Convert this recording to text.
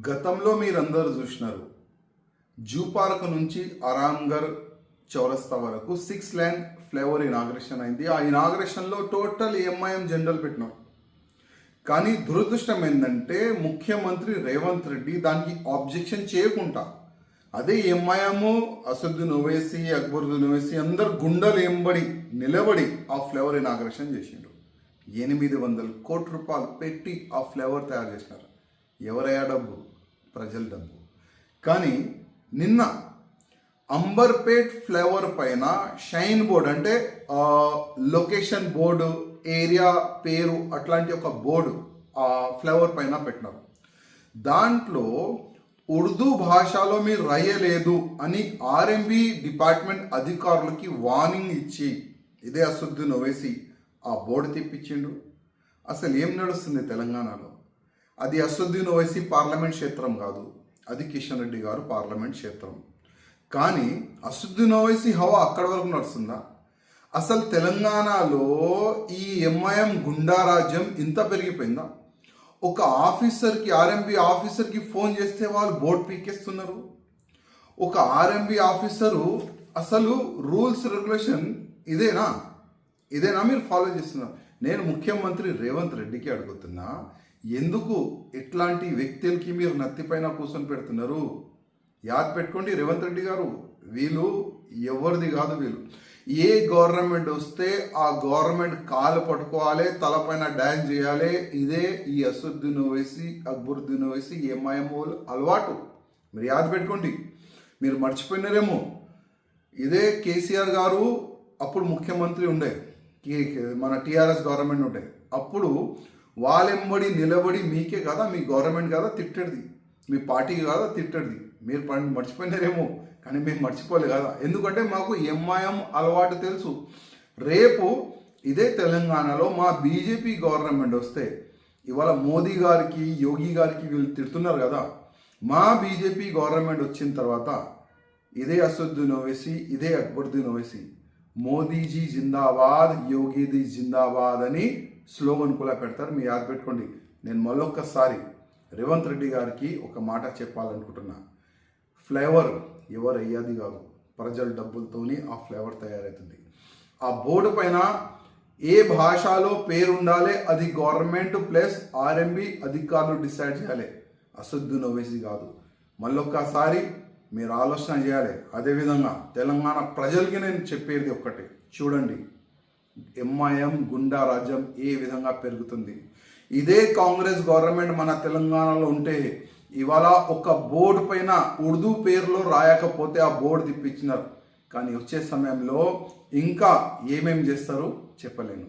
గతంలో మీరందరూ చూసినారు. జూ పార్క్ నుంచి ఆరాంఘర్ చౌరస్తా వరకు 6 లేన్ ఫ్లైఓవర్ ఇనాగ్రేషన్ అయింది. ఆ ఇనాగ్రేషన్లో టోటల్ ఎంఐఎం జెండాలు పెట్టినాం. కానీ దురదృష్టం ఏంటంటే ముఖ్యమంత్రి రేవంత్ రెడ్డి దానికి ఆబ్జెక్షన్ చేయకుండా అదే ఎంఐఎం అసదుద్దీన్ ఓవైసీ, అక్బరుద్దీన్ ఓవైసీ అందరు గుండెలు ఎంబడి నిలబడి ఆ ఫ్లైఓవర్ ఇనాగ్రేషన్ చేసిండు. 800 కోట్ల రూపాయలు పెట్టి ఆ ఫ్లైఓవర్ తయారు చేసినారు. ఎవరయ్యా డబ్బు? ప్రజల డబ్బు. కానీ నిన్న అంబర్పేట్ ఫ్లైఓవర్ పైన షైన్ బోర్డు అంటే లొకేషన్ బోర్డు, ఏరియా పేరు అట్లాంటి ఒక బోర్డు ఆ ఫ్లైఓవర్ పైన పెట్టినారు. దాంట్లో ఉర్దూ భాషలో మీరు రాయలేదు అని ఆర్ఎంబి డిపార్ట్మెంట్ అధికారులకి వార్నింగ్ ఇచ్చి ఇదే అసదుద్దీన్ ఓవైసీ ఆ బోర్డు తెప్పించిండు. అసలు ఏం నడుస్తుంది తెలంగాణలో? అది అసదుద్దీన్ ఓవైసీ పార్లమెంట్ క్షేత్రం కాదు, అది కిషన్ రెడ్డి గారు పార్లమెంట్ క్షేత్రం. కానీ అసదుద్దీన్ ఓవైసీ హవా అక్కడి వరకు నడుస్తుందా? అసలు తెలంగాణలో ఈ ఎంఐఎం గుండా రాజ్యం ఇంత పెరిగిపోయిందా? ఒక ఆఫీసర్కి, ఆర్ఎంబి ఆఫీసర్కి ఫోన్ చేస్తే వాళ్ళు బోర్డు పీకేస్తున్నారు. ఒక ఆర్ఎంబి ఆఫీసరు అసలు రూల్స్ రెగ్యులేషన్ ఇదేనా మీరు ఫాలో చేస్తున్నారు? నేను ముఖ్యమంత్రి రేవంత్ రెడ్డికి అడుగుతున్నా, ఎందుకు ఇట్లాంటి వ్యక్తులకి మీరు నత్తిపైన కూర్చొని పెడుతున్నారు? యాద్ పెట్టుకోండి రేవంత్ రెడ్డి గారు, వీళ్ళు ఎవరిది కాదు. వీళ్ళు ఏ గవర్నమెంట్ వస్తే ఆ గవర్నమెంట్ కాలు పట్టుకోవాలి, తలపైన డ్యాన్స్ చేయాలి. ఇదే ఈ అసదుద్దీన్ ఓవైసీ, అక్బరుద్దీన్ ఓవైసీ, ఎంఐఎం అలవాటు. మీరు యాద్ పెట్టుకోండి. మీరు మర్చిపోయినారేమో, ఇదే కేసీఆర్ గారు అప్పుడు ముఖ్యమంత్రి ఉండే, మన టీఆర్ఎస్ గవర్నమెంట్ ఉండే, అప్పుడు వాళ్ళెంబడి నిలబడి మీకే కదా, మీ గవర్నమెంట్ కదా తిట్టడిది, మీ పార్టీకి కదా తిట్టడిది. మీరు మర్చిపోయినారేమో, కానీ మేము మర్చిపోలే కదా. ఎందుకంటే మాకు ఎంఐఎం అలవాటు తెలుసు. రేపు ఇదే తెలంగాణలో మా బీజేపీ గవర్నమెంట్ వస్తే, ఇవాళ మోదీ గారికి, యోగి గారికి వీళ్ళు తిడుతున్నారు కదా, మా బీజేపీ గవర్నమెంట్ వచ్చిన తర్వాత ఇదే అసదుద్దీన్ ఓవైసీ, ఇదే అక్బరుద్దీన్ ఓవైసీ మోదీజీ జిందాబాద్, యోగిజీ జిందాబాద్ అని స్లోగన్ కూడా పెడతారు. మీరు యాద పెట్టుకోండి. నేను మళ్ళొక్కసారి రేవంత్ రెడ్డి గారికి ఒక మాట చెప్పాలనుకుంటున్నా. ఫ్లైఓవర్ ఎవరు అయ్యేది కాదు, ప్రజల డబ్బులతోని ఆ ఫ్లైఓవర్ తయారవుతుంది. ఆ బోర్డు పైన ఏ భాషలో పేరు ఉండాలి అది గవర్నమెంట్ ప్లస్ ఆర్ఎంబి అధికారులు డిసైడ్ చేయాలి, అసదుద్దీన్ ఓవైసీ కాదు. మళ్ళొక్కసారి మీరు ఆలోచన చేయాలి. అదేవిధంగా తెలంగాణ ప్రజలకి నేను చెప్పేది ఒక్కటే, చూడండి ఎంఐఎం గుండా రాజ్యం ఏ విధంగా పెరుగుతుంది. ఇదే కాంగ్రెస్ గవర్నమెంట్ మన తెలంగాణలో ఉంటే ఇవాళ ఒక బోర్డు పైన ఉర్దూ పేరులో రాయకపోతే ఆ బోర్డు తిప్పించినారు. కానీ వచ్చే సమయంలో ఇంకా ఏమేం చేస్తారో చెప్పలేను.